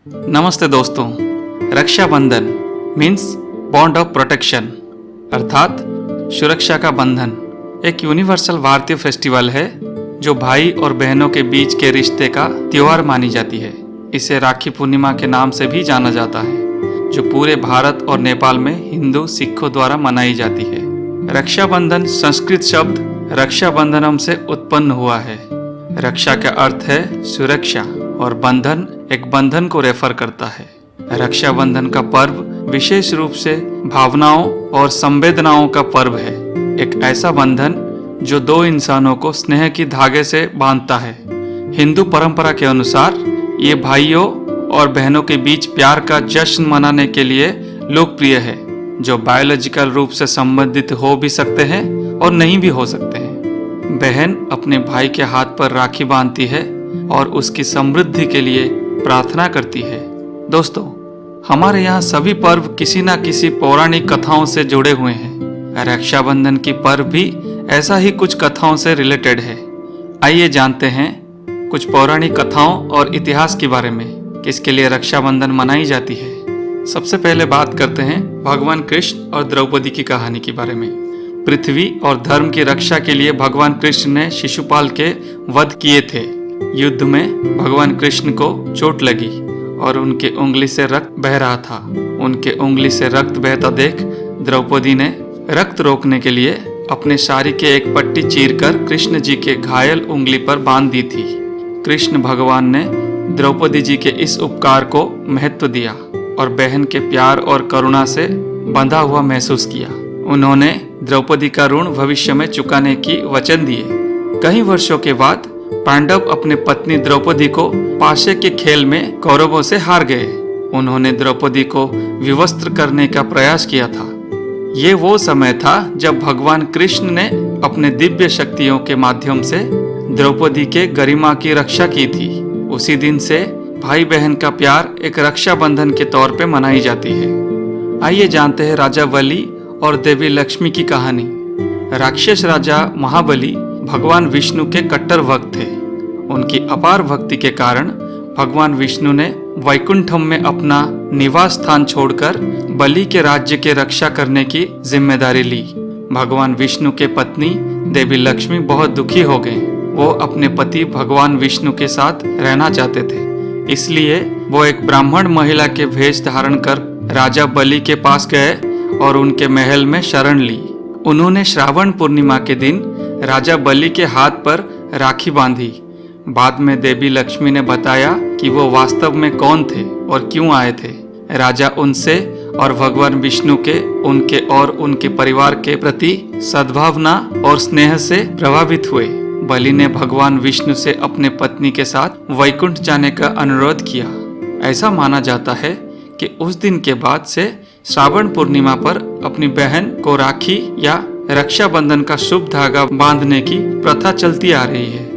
नमस्ते दोस्तों। Rakshabandhan means bond of protection अर्थात सुरक्षा का बंधन एक यूनिवर्सल भारतीय फेस्टिवल है जो भाई और बहनों के बीच के रिश्ते का त्योहार मानी जाती है। इसे राखी पूर्णिमा के नाम से भी जाना जाता है जो पूरे भारत और नेपाल में हिंदू सिखों द्वारा मनाई जाती है। रक्षाबंधन संस्कृत शब्द रक्षाबंधनम से उत्पन्न हुआ है। रक्षा का अर्थ है सुरक्षा और बंधन एक बंधन को रेफर करता है। रक्षाबंधन का पर्व विशेष रूप से भावनाओं और संवेदनाओं का पर्व है। एक ऐसा बंधन जो दो इंसानों को स्नेह की धागे से बांधता है। हिंदू परंपरा के अनुसार ये भाइयों और बहनों के बीच प्यार का जश्न मनाने के लिए लोकप्रिय है जो बायोलॉजिकल रूप से संबंधित हो भी सकते हैं और नहीं भी हो सकते हैं। बहन अपने भाई के हाथ पर राखी बांधती है और उसकी समृद्धि के लिए प्रार्थना करती है। दोस्तों, हमारे यहाँ सभी पर्व किसी न किसी पौराणिक कथाओं से जुड़े हुए हैं। रक्षाबंधन की पर्व भी ऐसा ही कुछ कथाओं से रिलेटेड है। आइए जानते हैं कुछ पौराणिक कथाओं और इतिहास के बारे में, किसके लिए रक्षाबंधन मनाई जाती है। सबसे पहले बात करते हैं भगवान कृष्ण और द्रौपदी की कहानी के बारे में। पृथ्वी और धर्म की रक्षा के लिए भगवान कृष्ण ने शिशुपाल के वध किए थे। युद्ध में भगवान कृष्ण को चोट लगी और उनके उंगली से रक्त बह रहा था। उनके उंगली से रक्त बहता देख द्रौपदी ने रक्त रोकने के लिए अपने साड़ी के एक पट्टी चीरकर कृष्ण जी के घायल उंगली पर बांध दी थी। कृष्ण भगवान ने द्रौपदी जी के इस उपकार को महत्व दिया और बहन के प्यार और करुणा से बंधा हुआ महसूस किया। उन्होंने द्रौपदी का ऋण भविष्य में चुकाने की वचन दिए। कई वर्षों के बाद पांडव अपने पत्नी द्रौपदी को पाशे के खेल में कौरवों से हार गए। उन्होंने द्रौपदी को विवस्त्र करने का प्रयास किया था। ये वो समय था जब भगवान कृष्ण ने अपने दिव्य शक्तियों के माध्यम से द्रौपदी के गरिमा की रक्षा की थी। उसी दिन से भाई बहन का प्यार एक रक्षा बंधन के तौर पे मनाई जाती है। आइए जानते हैं राजा बलि और देवी लक्ष्मी की कहानी। राक्षस राजा महाबली भगवान विष्णु के कट्टर भक्त थे। उनकी अपार भक्ति के कारण भगवान विष्णु ने वैकुंठम में अपना निवास स्थान छोड़कर बलि के राज्य की रक्षा करने की जिम्मेदारी ली। भगवान विष्णु के पत्नी देवी लक्ष्मी बहुत दुखी हो गईं। वो अपने पति भगवान विष्णु के साथ रहना चाहते थे, इसलिए वो एक ब्राह्मण महिला के भेष धारण कर राजा बलि के पास गए और उनके महल में शरण ली। उन्होंने श्रावण पूर्णिमा के दिन राजा बलि के हाथ पर राखी बांधी। बाद में देवी लक्ष्मी ने बताया कि वो वास्तव में कौन थे और क्यों आए थे। राजा उनसे और भगवान विष्णु के उनके और उनके परिवार के प्रति सद्भावना और स्नेह से प्रभावित हुए। बलि ने भगवान विष्णु से अपने पत्नी के साथ वैकुंठ जाने का अनुरोध किया। ऐसा माना जाता है कि उस दिन के बाद से श्रावण पूर्णिमा पर अपनी बहन को राखी या रक्षाबंधन का शुभ धागा बांधने की प्रथा चलती आ रही है।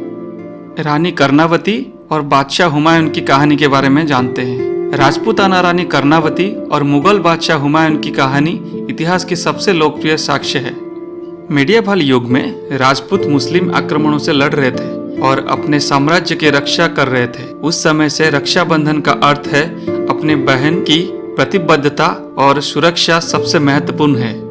रानी कर्णावती और बादशाह हुमायूं की कहानी के बारे में जानते हैं। राजपूताना रानी कर्णावती और मुगल बादशाह हुमायूं की कहानी इतिहास की सबसे लोकप्रिय साक्ष्य है। मीडियाभाल युग में राजपूत मुस्लिम आक्रमणों से लड़ रहे थे और अपने साम्राज्य की रक्षा कर रहे थे। उस समय से रक्षाबंधन का अर्थ है अपने बहन की प्रतिबद्धता और सुरक्षा सबसे महत्वपूर्ण है।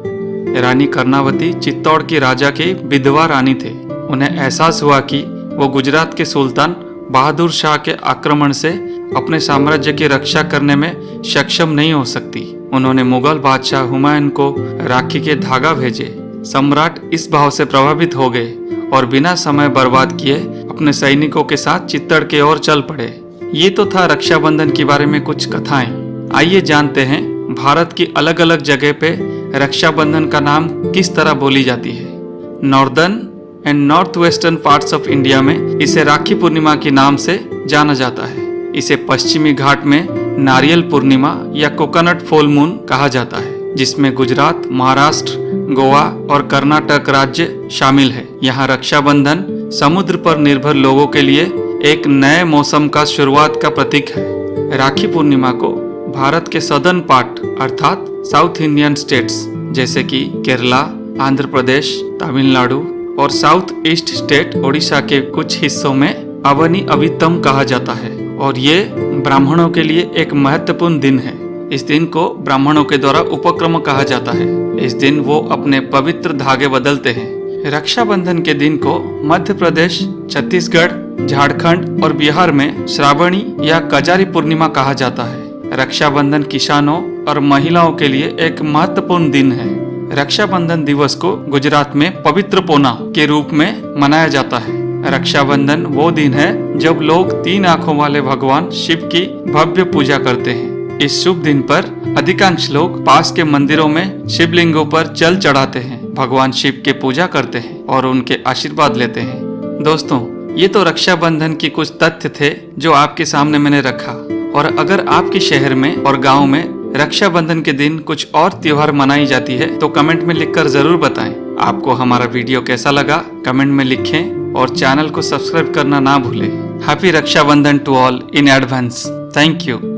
रानी कर्णावती चित्तौड़ की राजा की विधवा रानी थे। उन्हें एहसास हुआ कि वो गुजरात के सुल्तान बहादुर शाह के आक्रमण से अपने साम्राज्य की रक्षा करने में सक्षम नहीं हो सकती। उन्होंने मुगल बादशाह हुमायूं को राखी के धागा भेजे। सम्राट इस भाव से प्रभावित हो गए और बिना समय बर्बाद किए अपने सैनिकों के साथ चित्तौड़ की ओर चल पड़े। ये तो था रक्षाबंधन के बारे में कुछ कथाएं। आइए जानते हैं भारत की अलग अलग जगह पे रक्षाबंधन का नाम किस तरह बोली जाती है। Northern and north western parts of India में इसे राखी पूर्णिमा के नाम से जाना जाता है। इसे पश्चिमी घाट में नारियल पूर्णिमा या कोकोनट फुल मून कहा जाता है, जिसमें गुजरात, महाराष्ट्र, गोवा और कर्नाटक राज्य शामिल है। यहाँ रक्षाबंधन समुद्र पर निर्भर लोगों के लिए एक नए मौसम का शुरुआत का प्रतीक है। राखी पूर्णिमा को भारत के सदर्न पार्ट अर्थात साउथ इंडियन स्टेट्स जैसे कि केरला, आंध्र प्रदेश, तमिलनाडु और साउथ ईस्ट स्टेट ओडिशा के कुछ हिस्सों में अवनी अभितम कहा जाता है और ये ब्राह्मणों के लिए एक महत्वपूर्ण दिन है। इस दिन को ब्राह्मणों के द्वारा उपक्रम कहा जाता है। इस दिन वो अपने पवित्र धागे बदलते हैं। रक्षाबंधन के दिन को मध्य प्रदेश, छत्तीसगढ़, झारखंड और बिहार में श्रावणी या कजारी पूर्णिमा कहा जाता है। रक्षाबंधन किसानों और महिलाओं के लिए एक महत्वपूर्ण दिन है। रक्षाबंधन दिवस को गुजरात में पवित्र पोना के रूप में मनाया जाता है। रक्षाबंधन वो दिन है जब लोग 3 आंखों वाले भगवान शिव की भव्य पूजा करते हैं। इस शुभ दिन पर अधिकांश लोग पास के मंदिरों में शिवलिंगों पर जल चढ़ाते हैं, भगवान शिव की पूजा करते हैं और उनके आशीर्वाद लेते हैं। दोस्तों, ये तो रक्षाबंधन की कुछ तथ्य थे जो आपके सामने मैंने रखा। और अगर आपके शहर में और गांव में रक्षाबंधन के दिन कुछ और त्योहार मनाई जाती है तो कमेंट में लिखकर जरूर बताएं। आपको हमारा वीडियो कैसा लगा कमेंट में लिखें और चैनल को सब्सक्राइब करना ना भूलें। Happy Rakshabandhan to all in advance. Thank you.